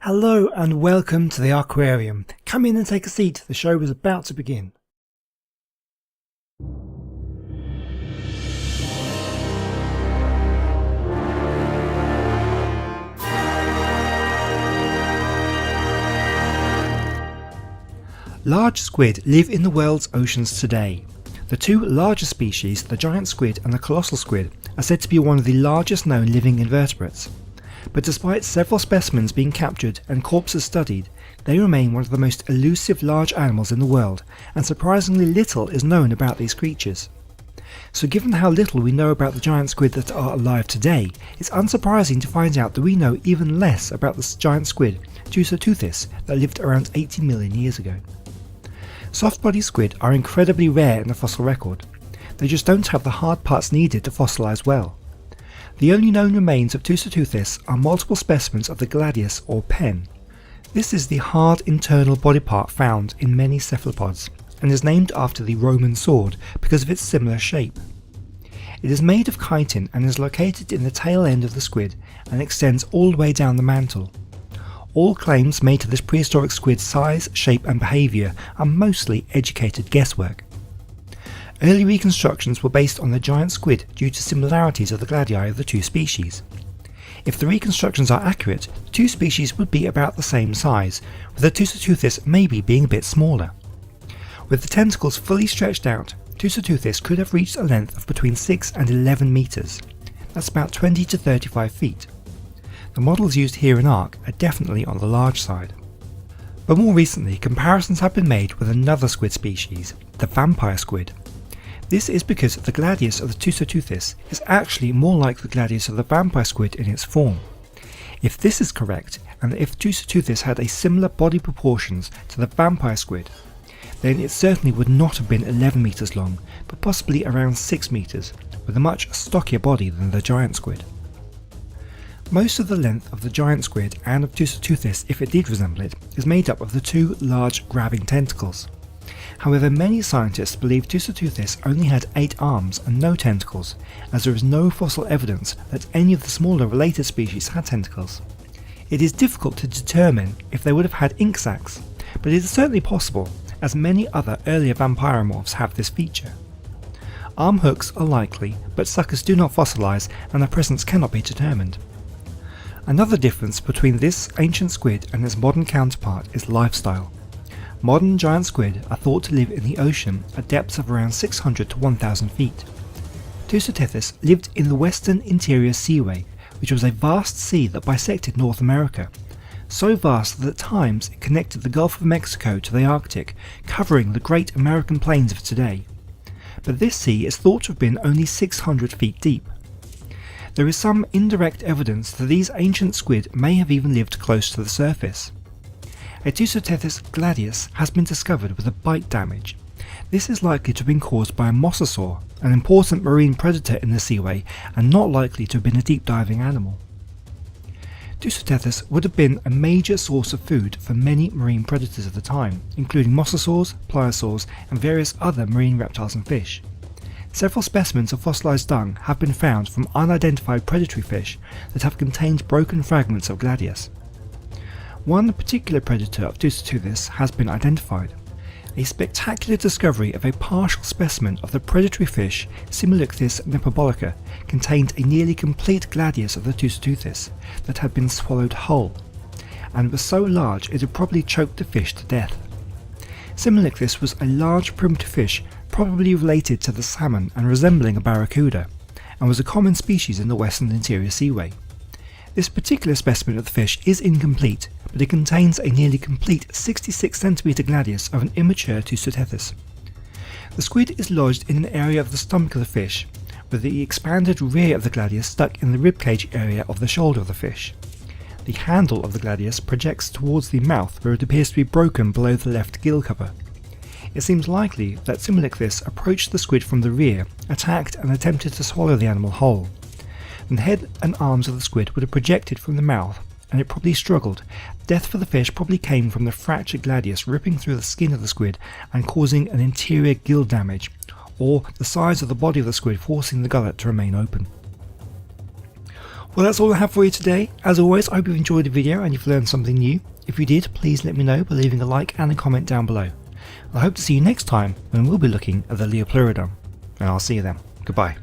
Hello and welcome to the Arkquarium. Come in and take a seat, the show is about to begin. Large squid live in the world's oceans today. The two largest species, the giant squid and the colossal squid, are said to be one of the largest known living invertebrates. But despite several specimens being captured and corpses studied, they remain one of the most elusive large animals in the world, and surprisingly little is known about these creatures. So given how little we know about the giant squid that are alive today, it's unsurprising to find out that we know even less about the giant squid, Tusoteuthis, that lived around 80 million years ago. Soft-bodied squid are incredibly rare in the fossil record. They just don't have the hard parts needed to fossilise well. The only known remains of Tusoteuthis are multiple specimens of the gladius or pen. This is the hard internal body part found in many cephalopods, and is named after the Roman sword because of its similar shape. It is made of chitin and is located in the tail end of the squid and extends all the way down the mantle. All claims made to this prehistoric squid's size, shape and behaviour are mostly educated guesswork. Early reconstructions were based on the giant squid due to similarities of the gladii of the two species. If the reconstructions are accurate, the two species would be about the same size, with the Tusoteuthis maybe being a bit smaller. With the tentacles fully stretched out, Tusoteuthis could have reached a length of between 6 and 11 metres. That's about 20 to 35 feet. The models used here in Ark are definitely on the large side. But more recently, comparisons have been made with another squid species, the vampire squid. This is because the gladius of the Tusoteuthis is actually more like the gladius of the vampire squid in its form. If this is correct, and if Tusoteuthis had a similar body proportions to the vampire squid, then it certainly would not have been 11 metres long, but possibly around 6 metres, with a much stockier body than the giant squid. Most of the length of the giant squid and of Tusoteuthis, if it did resemble it, is made up of the two large grabbing tentacles. However, many scientists believe Tusoteuthis only had 8 arms and no tentacles, as there is no fossil evidence that any of the smaller related species had tentacles. It is difficult to determine if they would have had ink sacs, but it is certainly possible, as many other earlier vampiromorphs have this feature. Arm hooks are likely, but suckers do not fossilise and their presence cannot be determined. Another difference between this ancient squid and its modern counterpart is lifestyle. Modern giant squid are thought to live in the ocean at depths of around 600 to 1000 feet. Tusoteuthis lived in the western interior seaway, which was a vast sea that bisected North America, so vast that at times it connected the Gulf of Mexico to the Arctic, covering the great American plains of today. But this sea is thought to have been only 600 feet deep. There is some indirect evidence that these ancient squid may have even lived close to the surface. A Tusoteuthis gladius has been discovered with a bite damage. This is likely to have been caused by a mosasaur, an important marine predator in the seaway and not likely to have been a deep diving animal. Tusoteuthis would have been a major source of food for many marine predators of the time, including mosasaurs, pliosaurs and various other marine reptiles and fish. Several specimens of fossilised dung have been found from unidentified predatory fish that have contained broken fragments of gladius. One particular predator of Tusoteuthis has been identified. A spectacular discovery of a partial specimen of the predatory fish Simulactis nepobolica contained a nearly complete gladius of the Tusoteuthis that had been swallowed whole, and was so large it had probably choked the fish to death. Simulactis was a large primitive fish probably related to the salmon and resembling a barracuda, and was a common species in the western interior seaway. This particular specimen of the fish is incomplete, but it contains a nearly complete 66 cm gladius of an immature Tusoteuthis. The squid is lodged in an area of the stomach of the fish, with the expanded rear of the gladius stuck in the ribcage area of the shoulder of the fish. The handle of the gladius projects towards the mouth where it appears to be broken below the left gill cover. It seems likely that Simulactis approached the squid from the rear, attacked and attempted to swallow the animal whole. The head and arms of the squid would have projected from the mouth, and it probably struggled. Death for the fish probably came from the fractured gladius ripping through the skin of the squid and causing an interior gill damage, or the size of the body of the squid forcing the gullet to remain open. Well, that's all I have for you today. As always, I hope you've enjoyed the video and you've learned something new. If you did, please let me know by leaving a like and a comment down below. I hope to see you next time when we'll be looking at the Leopleurodon. And I'll see you then. Goodbye.